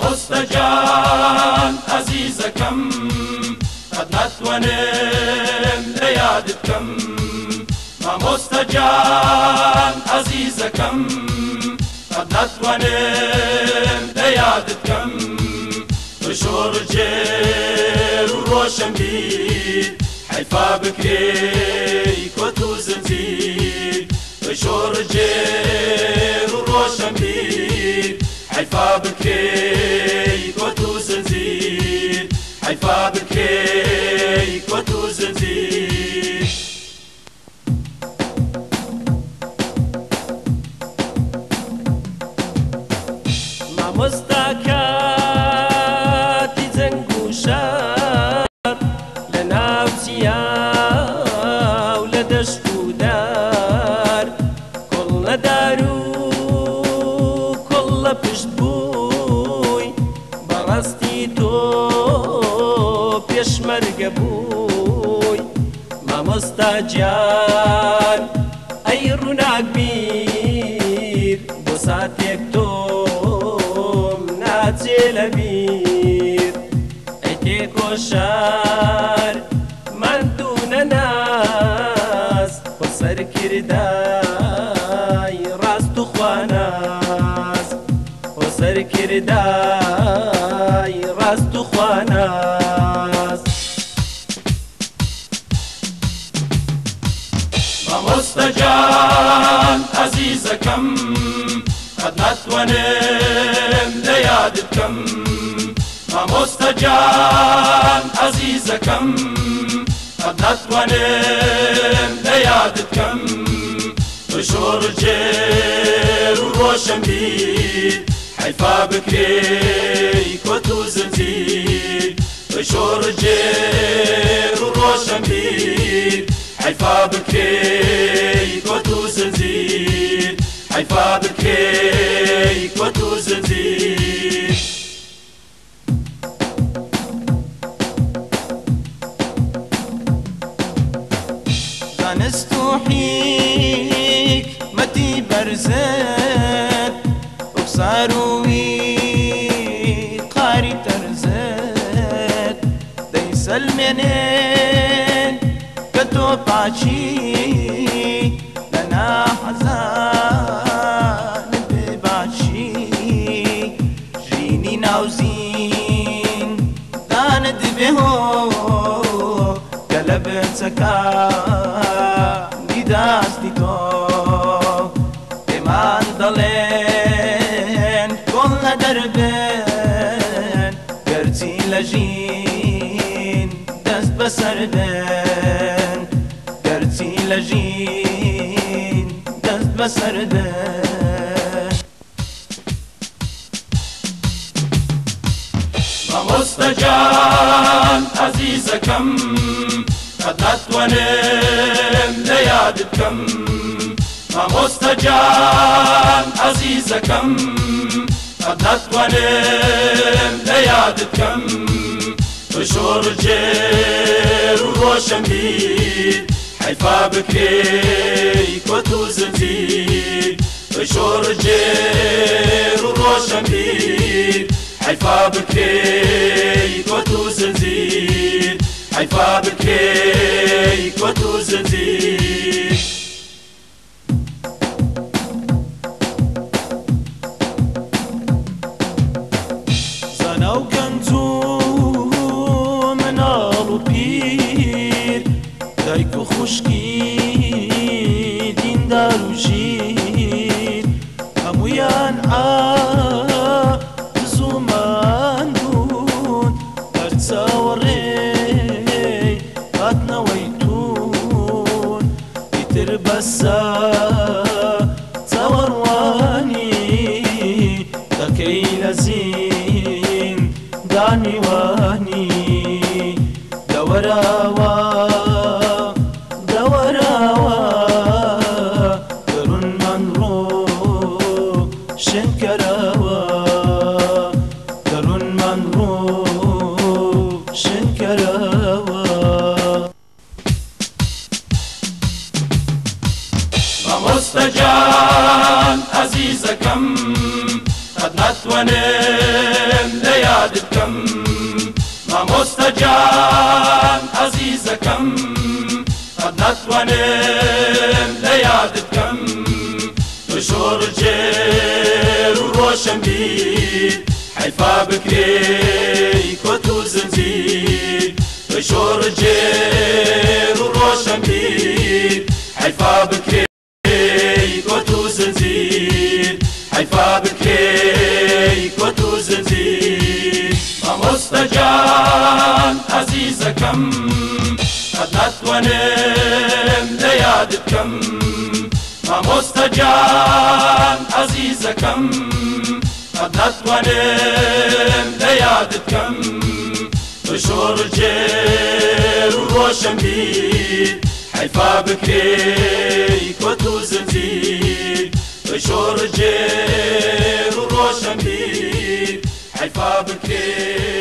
مستجان عزيزكم قد نتونم ليادتكم ما مستجان عزيزكم قد نتونم ليادتكم بشور جير وروشن بير حيفا بكري كوتو زنزير بشور جير وروشن بير حيفا بكري كوتو زنزير حيفا بكري كوتو زنزير ما مستكاتي زنقوشار لناوسيا ولدشتو دار كل دارو كل بشتبوي برستي تو بيشمرق بوي ما مستجان اي روناق بير بوساتيك توم ناتي لبير ايتيكو شار من دون ناس وصر كرداي راستو خواناس وصر كرداي راستو خواناس ما مستجان عزيزكم قد نتونم ليادتكم ما مستجان عزيزكم قد نتونم ليادتكم بشور جير وروشن بير حيفا بكري كوتو زنزير بشور جير وروشن بير حيفا بكري كوتو زنزير حيفا بكري كوتو زنزير دانستو حكمتي برزت وبصاروي قاري ترزت ديس المنين كتو باشي لنا حزان بباشي جيني ناوزين داند بهو قلب سكا نداستي تو امان ضلين كل دربين قرتي لجين دست بسردين قرتي لجين دست بسردين ما مستجان عزيزكم قد نتونم ليادتكم ما مستجان عزيزكم قد نتونم ليادتكم بشور جير وروشن بير حيفا بكري كوتو زنزير بشور جير وروشن بير حيفا بكري كوتو زنزير حيفا بكري كوتو زنزير زناو كنتو منالو بير دايكو خشكي دين دارو جير همويان زمان دون ارتصاوري هاتنا ويتون يتربسا تصورواني دكي لزين داني واني دوراوا دوراوا درون من رو شنكراوا درون من رو شنكراوا ما مستجان عزيزكم قد نتونم لياد بكم مامۆستا گیان عەزیزەکەم قەت ناتوانم لەیاد بکەم تۆ شۆڕ جێر و ڕۆشن بیر حەیفا بکرێی کۆت و زنجیر تۆ شۆڕ جێر و ڕۆشن بیر حەیفا بکرێی کۆت و زنجیر حەیفا بکرێی کۆت و زنجیر مامۆستا گیان عەزیزەکەم قەت ناتوانم لەیاد بکەم مامۆستا گیان عەزیزەکەم قەت ناتوانم لەیاد بکەم تۆ شۆڕ جێر و ڕۆشن بیر حەیفا بکرێی کۆت و زنجیر تۆ شۆڕ جێر و ڕۆشن بیر حەیفا بکرێی